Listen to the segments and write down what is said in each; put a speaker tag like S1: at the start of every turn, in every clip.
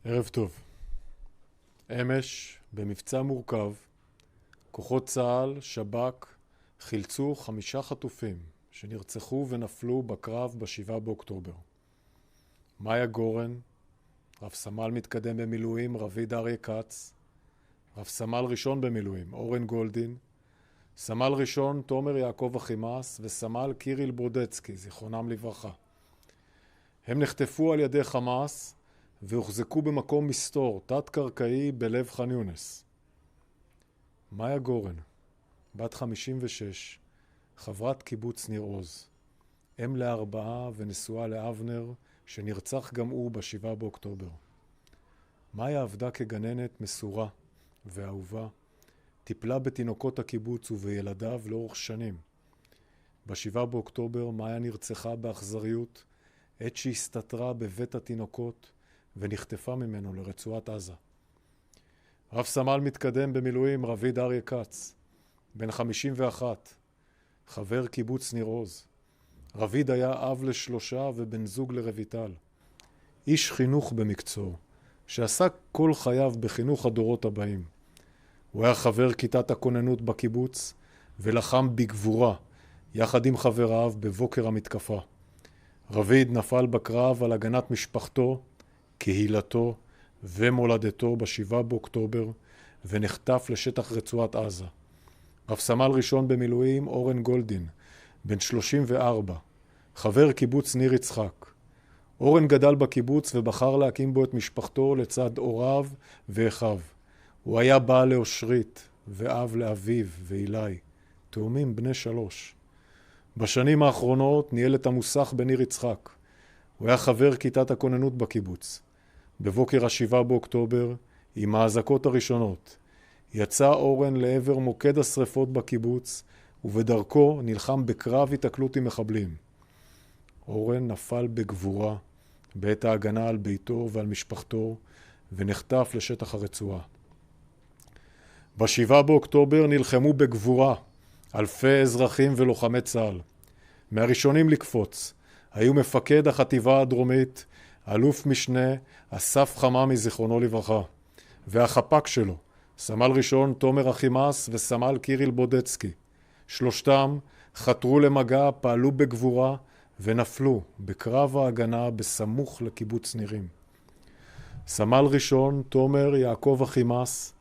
S1: ערב טוב. אמש, במבצע מורכב, כוחות צה"ל, שב"כ, חילצו 5 חטופים שנרצחו ונפלו בקרב ב-7 באוקטובר. מאיה גורן, רב סמל מתקדם במילואים רביד אריה כץ, רב סמל ראשון במילואים אורן גולדין, סמל ראשון תומר יעקב אחימאס וסמל קיריל ברודצקי, זיכרונם לברכה. הם נחטפו על ידי חמאס והוחזקו במקום מסתור תת-קרקעי בלב ח'אן יונס. מאיה גורן, בת 56, חברת קיבוץ ניר עוז, אם ל4 ונשואה לאבנר שנרצח גם הוא ב-7 באוקטובר. מאיה עבדה כגננת מסורה ואהובה, טיפלה בתינוקות הקיבוץ ובילדיו לאורך שנים. ב-7 באוקטובר מאיה נרצחה באכזריות עת שהסתתרה בבית התינוקות ונחטפה ממנו לרצועת עזה. רב סמל מתקדם במילואים רביד אריה כץ, בן 51, חבר קיבוץ ניר עוז. רביד היה אב ל3 ובן זוג לרויטל. איש חינוך במקצועו, שעסק כל חייו בחינוך הדורות הבאים. הוא היה חבר כיתת הכוננות בקיבוץ ולחם בגבורה יחד עם חבריו בבוקר המתקפה. רביד נפל בקרב על הגנת משפחתו, קהילתו ומולדתו ב-7 באוקטובר ונחטף לשטח רצועת עזה. רב סמל ראשון במילואים אורן גולדין, בן 34, חבר קיבוץ ניר יצחק. אורן גדל בקיבוץ ובחר להקים בו את משפחתו לצד הוריו ואחיו. הוא היה בעל לאושרית ואב לאביו ואילי, תאומים בני 3. בשנים האחרונות ניהל את המוסך בניר יצחק. הוא היה חבר כיתת הכוננות בקיבוץ. בבוקר ה-7 באוקטובר, עם האזעקות הראשונות, יצא אורן לעבר מוקד השריפות בקיבוץ, ובדרכו נלחם בקרב התקלות עם מחבלים. אורן נפל בגבורה בעת ההגנה על ביתו ועל משפחתו, ונחטף לשטח הרצועה. ב-7 באוקטובר נלחמו בגבורה אלפי אזרחים ולוחמי צה"ל. מהראשונים לקפוץ היו מפקד החטיבה הדרומית, אלוף משנה אסף חממי זיכרונו לברכה, והחפ"ק שלו, סמל ראשון תומר אחימאס וסמל קיריל ברודצקי. שלושתם חתרו למגע, פעלו בגבורה ונפלו בקרב ההגנה בסמוך לקיבוץ נירים. סמל ראשון תומר יעקב אחימאס,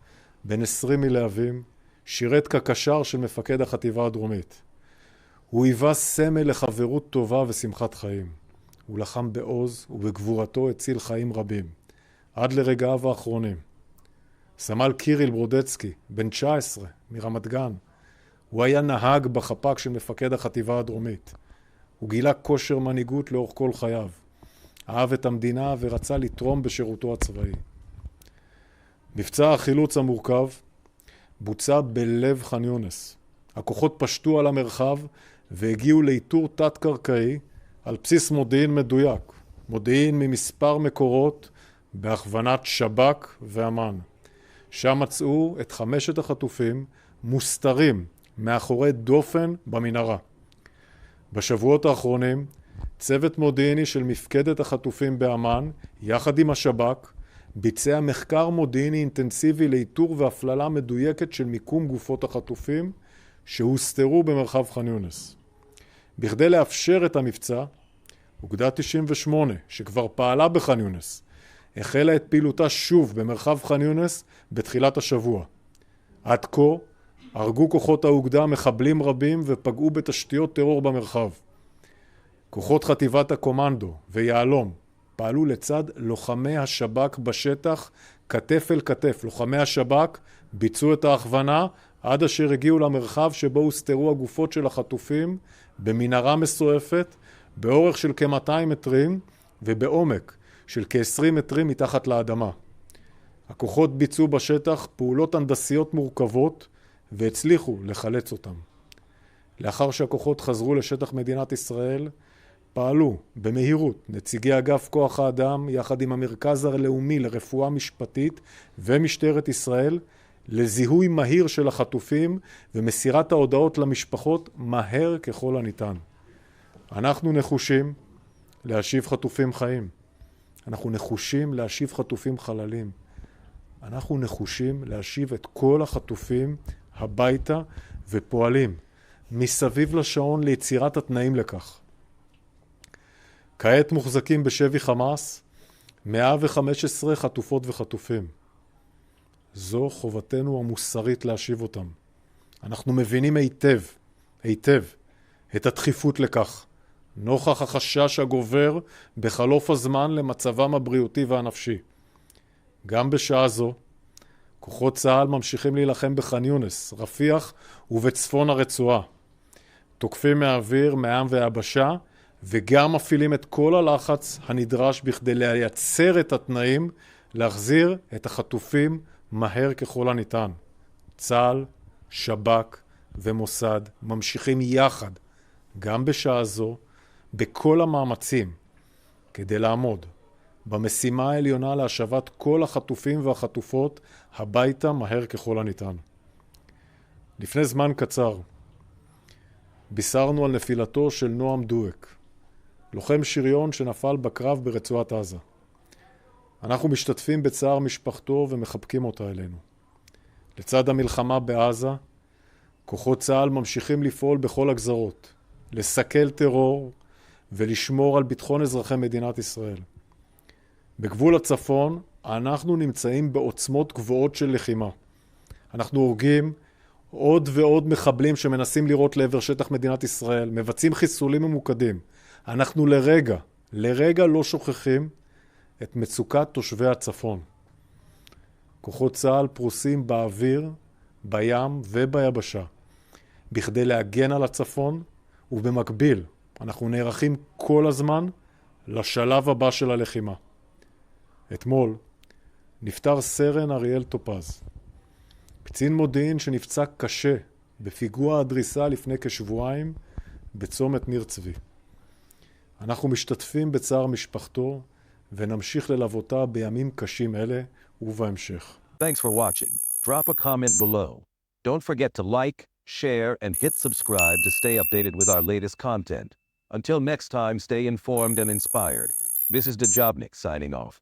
S1: בן 20 מלהבים, שירת כקשר של מפקד החטיבה הדרומית. הוא היווה סמל לחברות טובה ושמחת חיים. הוא לחם בעוז ובגבורתו הציל חיים רבים, עד לרגעיו האחרונים. סמל קיריל ברודצקי, בן 19, מרמת גן. הוא היה נהג בחפ"ק של מפקד החטיבה הדרומית. הוא גילה כושר מנהיגות לאורך כל חייו. אהב את המדינה ורצה לתרום בשירותו הצבאי. מבצע החילוץ המורכב בוצע בלב ח'אן יונס. הכוחות פשטו על המרחב והגיעו לאיתור תת-קרקעי על בסיס מודיעין מדויק. מודיעין ממספר מקורות בהכוונת שב"כ ואמ"ן. שם מצאו את 5 החטופים מוסתרים מאחורי דופן במנהרה. בשבועות האחרונים צוות מודיעיני של מפקדת החטופים באמ"ן יחד עם השב"כ ביצע מחקר מודיעיני אינטנסיבי לאיתור והפללה מדויקת של מיקום גופות החטופים שהוסתרו במרחב ח'אן יונס. בכדי לאפשר את המבצע, אוגדה 98 שכבר פעלה בח'אן יונס החלה את פעילותה שוב במרחב ח'אן יונס בתחילת השבוע. עד כה הרגו כוחות האוגדה מחבלים רבים ופגעו בתשתיות טרור במרחב. כוחות חטיבת הקומנדו ויעלום פעלו לצד לוחמי השב"כ בשטח כתף אל כתף. לוחמי השב"כ ביצעו את ההכוונה עד אשר הגיעו למרחב שבו הוסתרו הגופות של החטופים במנהרה מסועפת באורך של כ-200 מטרים ובעומק של כ-20 מטרים מתחת לאדמה. הכוחות ביצעו בשטח פעולות הנדסיות מורכבות והצליחו לחלץ אותם. לאחר שהכוחות חזרו לשטח מדינת ישראל, פעלו במהירות נציגי אגף כוח האדם יחד עם המרכז הלאומי לרפואה משפטית ומשטרת ישראל לזיהוי מהיר של החטופים ומסירת ההודעות למשפחות מהר ככל הניתן. אנחנו נחושים להשיב חטופים חיים. אנחנו נחושים להשיב חטופים חללים. אנחנו נחושים להשיב את כל החטופים הביתה ופועלים מסביב לשעון ליצירת התנאים לכך. כעת מוחזקים בשבי חמאס 115 חטופות וחטופים. זו חובתנו המוסרית להשיב אותם. אנחנו מבינים היטב את הדחיפות לכך, נוכח החשש הגובר בחלוף הזמן למצבם הבריאותי והנפשי. גם בשעה זו, כוחות צה"ל ממשיכים להילחם בח'אן יונס, רפיח ובצפון הרצועה. תוקפים מהאוויר, מהים והיבשה, וגם מפעילים את כל הלחץ הנדרש בכדי לייצר את התנאים להחזיר את החטופים מהר ככל הניתן. צה"ל, שב"כ ומוסד ממשיכים יחד, גם בשעה זו, בכל המאמצים, כדי לעמוד במשימה העליונה להשבת כל החטופים והחטופות הביתה מהר ככל הניתן. לפני זמן קצר, בישרנו על נפילתו של נועם דואק, לוחם שריון שנפל בקרב ברצועת עזה. אנחנו משתתפים בצער משפחתו ומחבקים אותה אלינו. לצד המלחמה בעזה, כוחות צה"ל ממשיכים לפעול בכל הגזרות, לסכל טרור ולשמור על ביטחון אזרחי מדינת ישראל. בגבול הצפון אנחנו נמצאים בעוצמות גבוהות של לחימה. אנחנו הורגים עוד ועוד מחבלים שמנסים לירות לעבר שטח מדינת ישראל, מבצעים חיסולים ממוקדים. אנחנו לרגע לא שוכחים את מצוקת תושבי הצפון. כוחות צה"ל פרוסים באוויר, בים וביבשה, בכדי להגן על הצפון, ובמקביל אנחנו נערכים כל הזמן לשלב הבא של הלחימה. אתמול נפטר סרן אריאל טופז, קצין מודיעין שנפצע קשה בפיגוע הדריסה לפני כשבועיים בצומת ניר צבי. אנחנו משתתפים בצער משפחתו ונמשיך ללוותה בימים קשים אלה ובהמשך.
S2: Thanks for watching. Drop a comment below. Don't forget to like, share, and hit subscribe to stay updated with our latest content. Until next time, stay informed and inspired. This is Dejobnik signing off.